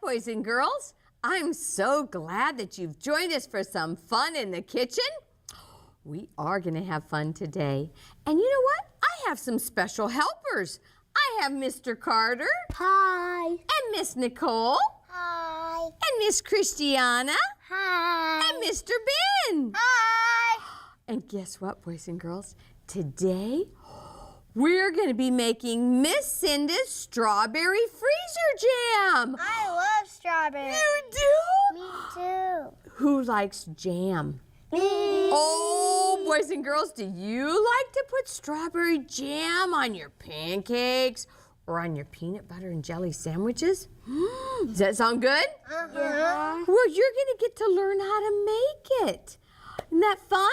boys and girls. I'm so glad that you've joined us for some fun in the kitchen. We are going to have fun today. And you know what? I have some special helpers. I have Mr. Carter. Hi. And Miss Nicole. Hi. And Miss Christiana. Hi. And Mr. Ben. Hi. And guess what, boys and girls? Today, we're going to be making Miss Cinda's strawberry freezer jam. I love strawberries. You do? Me too. Who likes jam? Me. Oh, boys and girls, do you like to put strawberry jam on your pancakes or on your peanut butter and jelly sandwiches? Does that sound good? Uh-huh. Well, you're going to get to learn how to make it. Isn't that fun?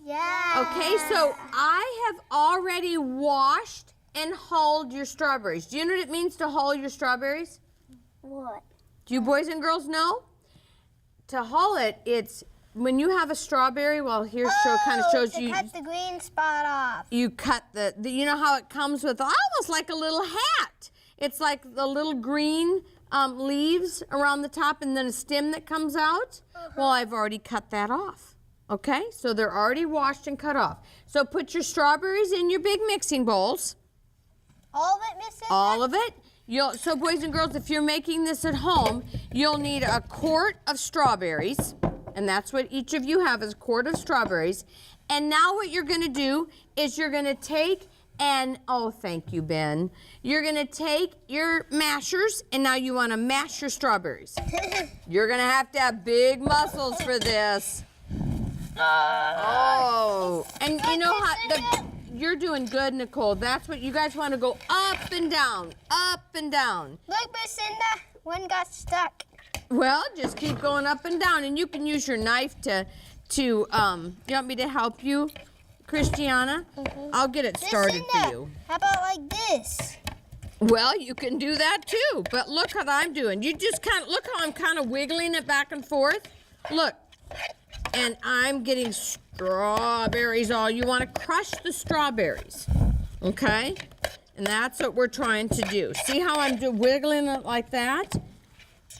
Yeah. Okay, so I have already washed and hulled your strawberries. Do you know what it means to hull your strawberries? What? Do you boys and girls know? To hull it, it's when you have a strawberry, well, here kind of shows you. Cut the green spot off. You cut the, you know how it comes with almost like a little hat. It's like the little green leaves around the top and then a stem that comes out. Well, I've already cut that off. Okay, so they're already washed and cut off. So put your strawberries in your big mixing bowls. All of it, Miss Cinda? All of it. So boys and girls, if you're making this at home, you'll need a quart of strawberries. And that's what each of you have is a quart of strawberries. And now what you're gonna do is you're gonna take oh, thank you, Ben. You're gonna take your mashers and now you wanna mash your strawberries. You're gonna have to have big muscles for this. Oh, and you know how you're doing good, Nicole. That's what you guys want to go up and down, up and down. Look, Miss Cinda, one got stuck. Well, just keep going up and down, and you can use your knife to you want me to help you, Christiana? I'll get it started for you. How about like this? Well, you can do that too, but look what I'm doing. You just look how I'm kind of wiggling it back and forth. Look. And I'm getting strawberries all. You want to crush the strawberries, okay? And that's what we're trying to do. See how I'm wiggling it like that?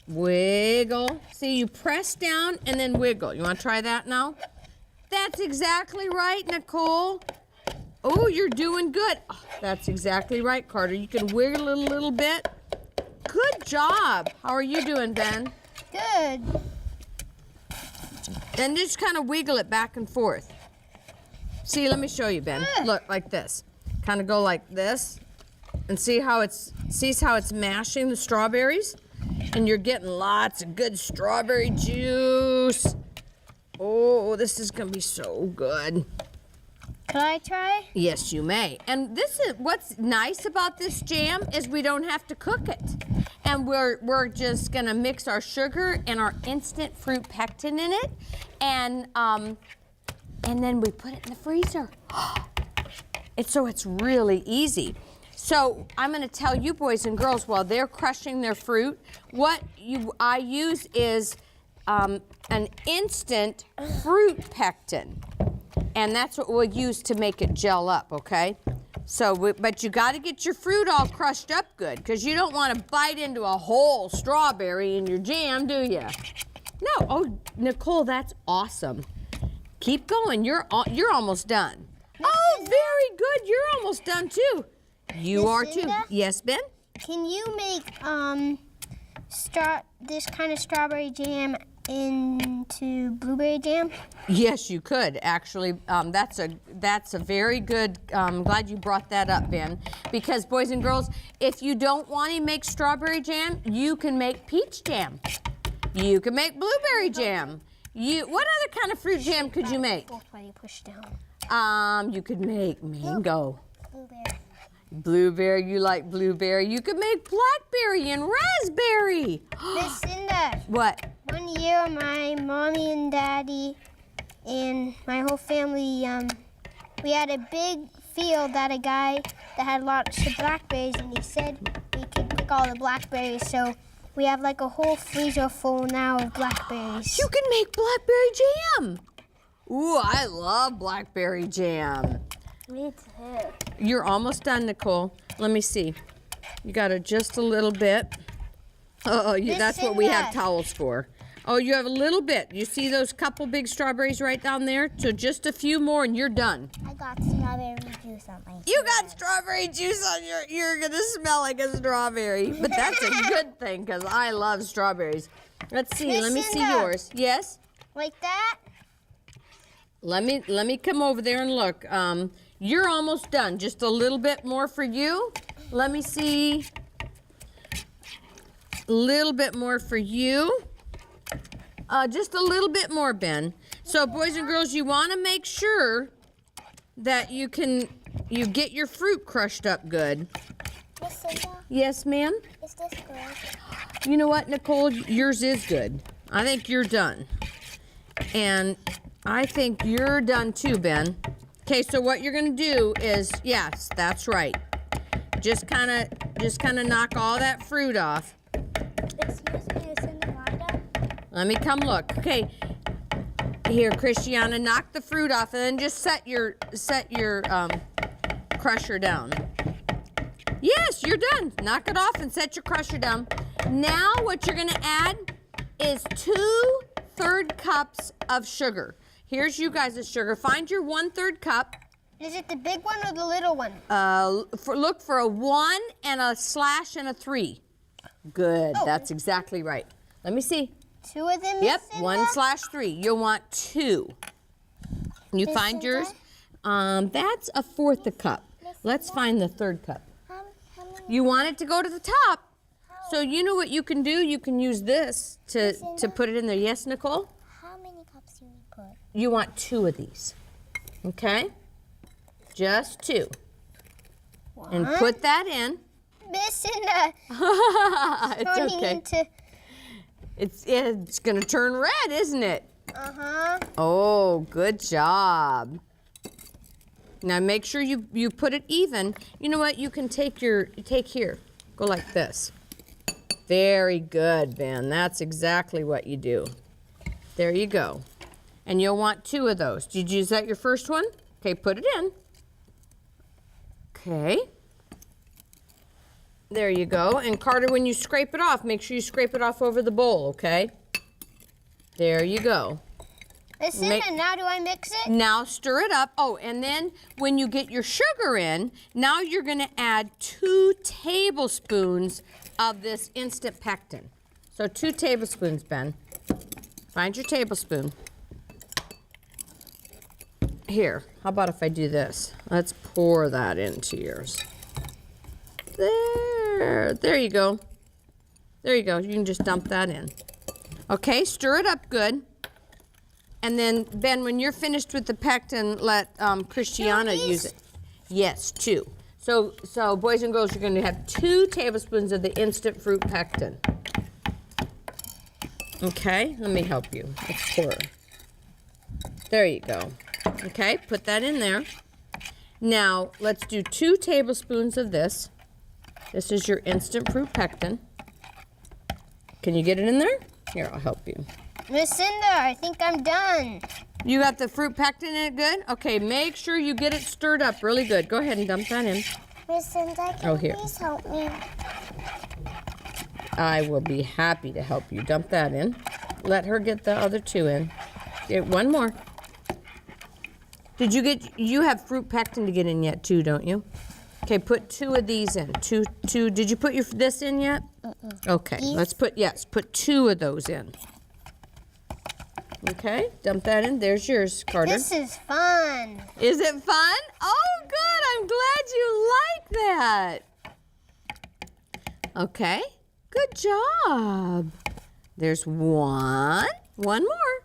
Wiggle. See, you press down and then wiggle. You want to try that now? That's exactly right, Nicole. Oh, you're doing good. Oh, that's exactly right, Carter. You can wiggle it a little bit. Good job. How are you doing, Ben? Good. Then just kind of wiggle it back and forth. See, let me show you, Ben. Look, like this. Kind of go like this. And see how it's mashing the strawberries? And you're getting lots of good strawberry juice. Oh, this is going to be so good. Can I try? Yes, you may. And this is what's nice about this jam is we don't have to cook it. And we're just gonna mix our sugar and our instant fruit pectin in it, and then we put it in the freezer. It's really easy. So I'm gonna tell you boys and girls while they're crushing their fruit, what I use is an instant fruit pectin. And that's what we'll use to make it gel up, okay? So, but you gotta get your fruit all crushed up good, because you don't wanna bite into a whole strawberry in your jam, do you? No, oh, Nicole, that's awesome. Keep going, you're almost done. Oh, very good, you're almost done too. You are too. Yes, Ben? Can you make this kind of strawberry jam into blueberry jam? Yes, you could actually. That's a very good. I'm glad you brought that up, Ben. Because boys and girls, if you don't want to make strawberry jam, you can make peach jam. You can make blueberry jam. What other kind of fruit jam could you make? Why do you push down? You could make mango. Blueberry. Blueberry, you like blueberry. You could make blackberry and raspberry. Miss Cinda. What? One year, my mommy and daddy and my whole family, we had a big field that a guy that had lots of blackberries, and he said we could pick all the blackberries. So we have like a whole freezer full now of blackberries. You can make blackberry jam. Ooh, I love blackberry jam. Me too. You're almost done, Nicole. Let me see. You got it just a little bit. Oh, Miss that's what we have Cinda. towels for. Oh, you have a little bit. You see those couple big strawberries right down there? So just a few more and you're done. I got strawberry juice on my You got strawberry juice on you're gonna smell like a strawberry. But that's a good thing because I love strawberries. Let's see, Miss let me see Cinda. yours. Yes? Like that? Let me come over there and look. You're almost done. Just a little bit more for you. Let me see. A little bit more for you. Just a little bit more, Ben. So, boys and girls, you want to make sure that you get your fruit crushed up good. Miss Cinda, Yes, ma'am? is this good? You know what, Nicole? Yours is good. I think you're done. And I think you're done too, Ben. Okay, so what you're gonna do is, yes, that's right. Just kind of knock all that fruit off. Excuse me, is Cinda Wanda? Let me come look. Okay, here, Christiana, knock the fruit off, and then just set your crusher down. Yes, you're done. Knock it off and set your crusher down. Now what you're gonna add is 2/3 cups of sugar. Here's you guys' sugar. Find your 1/3 cup. Is it the big one or the little one? Look for a 1 and a slash and a 3. Good, that's exactly right. Let me see. 2 of them, Yep, Miss Cinda? 1/3. You'll want 2. You Miss find Cinda? yours? That's a 1/4 a cup. Let's find the 3rd cup. How many? You want it to go to the top. So you know what you can do? You can use this to put it in there. Yes, Nicole? How many cups do we put? You want 2 of these. Okay? Just 2. And put that in. Miss Cinda, It's turning okay. into... It's gonna turn red, isn't it? Uh-huh. Oh, good job. Now make sure you put it even. You know what? You can take here. Go like this. Very good, Ben. That's exactly what you do. There you go. And you'll want 2 of those. Did you use that your first one? Okay, put it in. Okay. There you go. And Carter, when you scrape it off, make sure you scrape it off over the bowl, okay? There you go. Miss Cinda, now do I mix it? Now stir it up. Oh, and then when you get your sugar in, now you're gonna add 2 tablespoons of this instant pectin. So 2 tablespoons, Ben. Find your tablespoon. Here, how about if I do this? Let's pour that into yours. There you go. There you go. You can just dump that in. Okay, stir it up good. And then, Ben, when you're finished with the pectin, let Christiana use it. Yes, 2. So boys and girls, you're going to have 2 tablespoons of the instant fruit pectin. Okay, let me help you. Let's pour. There you go. Okay, put that in there. Now, let's do 2 tablespoons of this. This is your instant fruit pectin. Can you get it in there? Here, I'll help you. Miss Cinda, I think I'm done. You got the fruit pectin in it good? Okay, make sure you get it stirred up really good. Go ahead and dump that in. Miss Cinda, can Oh, you here. please help me? I will be happy to help you. Dump that in. Let her get the other 2 in. Get 1 more. You have fruit pectin to get in yet too, don't you? Okay, put 2 of these in. Two. Did you put this in yet? Okay, let's put 2 of those in. Okay, dump that in. There's yours, Carter. This is fun. Is it fun? Oh, good. I'm glad you like that. Okay, good job. There's 1. 1 more.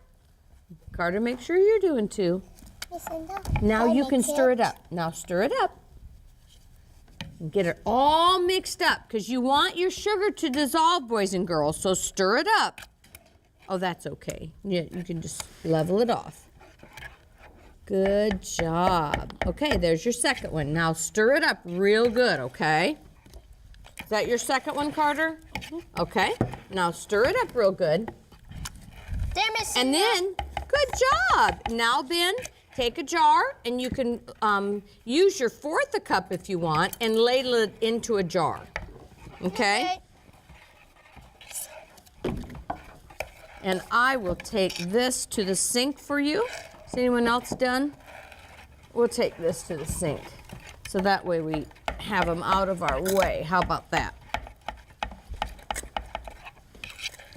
Carter, make sure you're doing 2. Miss Cinda? Now I you can mix stir it up. Now stir it up. And get it all mixed up because you want your sugar to dissolve, boys and girls, so stir it up. Oh, that's okay. You can just level it off. Good job. Okay, there's your second one. Now stir it up real good, okay? Is that your second one, Carter? Okay. Now stir it up real good. There, Miss Cinda. And then, good job. Now, Ben, take a jar and you can use your 4th a cup if you want and ladle it into a jar. Okay? And I will take this to the sink for you. Is anyone else done? We'll take this to the sink. So that way we have them out of our way. How about that?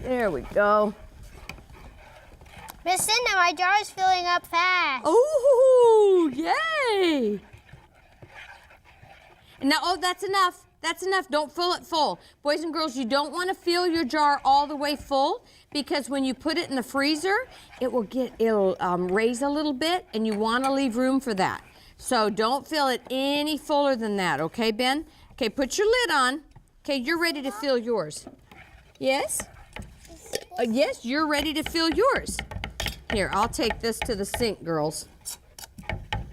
There we go. Miss Cinda, my jar is filling up fast. Oh, yay! Now, oh, that's enough. That's enough. Don't fill it full. Boys and girls, you don't want to fill your jar all the way full because when you put it in the freezer, it'll raise a little bit, and you want to leave room for that. So don't fill it any fuller than that, okay, Ben? Okay, put your lid on. Okay, you're ready to fill yours. Yes? Yes, you're ready to fill yours. Here, I'll take this to the sink, girls,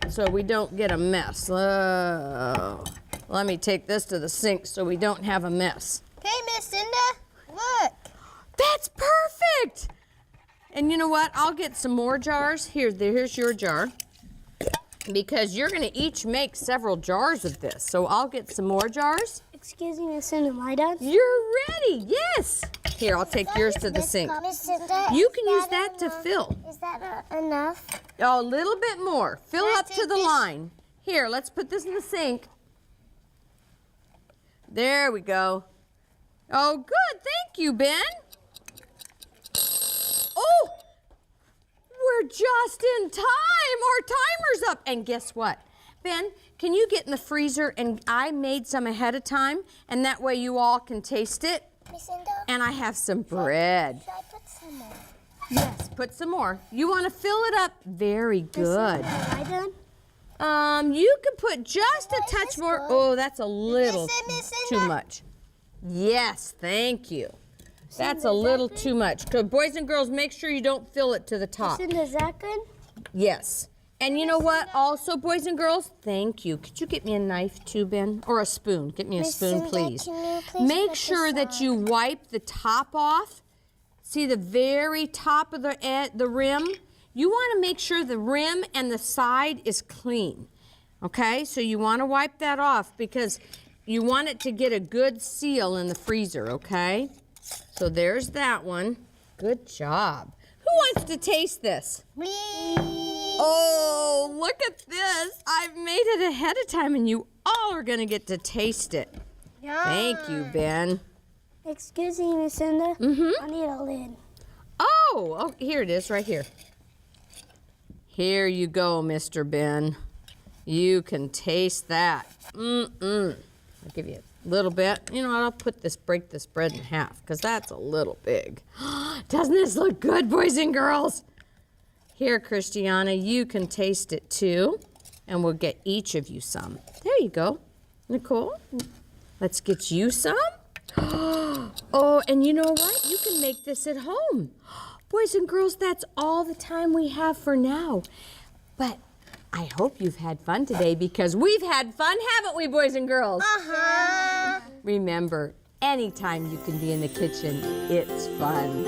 so we don't get a mess. Let me take this to the sink so we don't have a mess. Okay, Miss Cinda, look. That's perfect! And you know what? I'll get some more jars. Here's your jar. Because you're going to each make several jars of this. So I'll get some more jars. Excuse me, Miss Cinda, am I done? You're ready, yes. Here, I'll take yours to the sink. Miss Cinda, You can use that to fill. Is that enough? Oh, a little bit more. Fill up to the line. Here, let's put this in the sink. There we go. Oh, good. Thank you, Ben. Oh, we're just in time. Our timer's up. And guess what? Ben, can you get in the freezer? And I made some ahead of time, and that way you all can taste it. Miss Cinda, And I have some bread. should I put some more? Yes, put some more. You want to fill it up? Very good. Am I done? You can put just a touch more. good. Oh, that's a little Miss too Cinda. much. Yes, thank you. That's a little too much. So boys and girls, make sure you don't fill it to the top. Cinda, is that good? Yes. And you know what? Also, boys and girls, thank you. Could you get me a knife too, Ben? Or a spoon? Get me a Miss spoon, Cinda, please. can you please Make put sure this that you wipe the top off. See the very top of the rim? You want to make sure the rim and the side is clean. Okay? So you want to wipe that off because you want it to get a good seal in the freezer, okay? So there's that one. Good job. Who wants to taste this? Oh, look at this. I've made it ahead of time and you all are going to get to taste it. Thank you, Ben. Excuse me, Miss Cinda. Mm-hmm. I need a lid. Oh, here it is right here. Here you go, Mr. Ben. You can taste that. I'll give you a little bit. You know what? I'll break this bread in half because that's a little big. Doesn't this look good, boys and girls? Here, Christiana, you can taste it too. And we'll get each of you some. There you go. Nicole, let's get you some. Oh, and you know what? You can make this at home. Boys and girls, that's all the time we have for now. But I hope you've had fun today because we've had fun, haven't we, boys and girls? Uh-huh. Remember, anytime you can be in the kitchen, it's fun.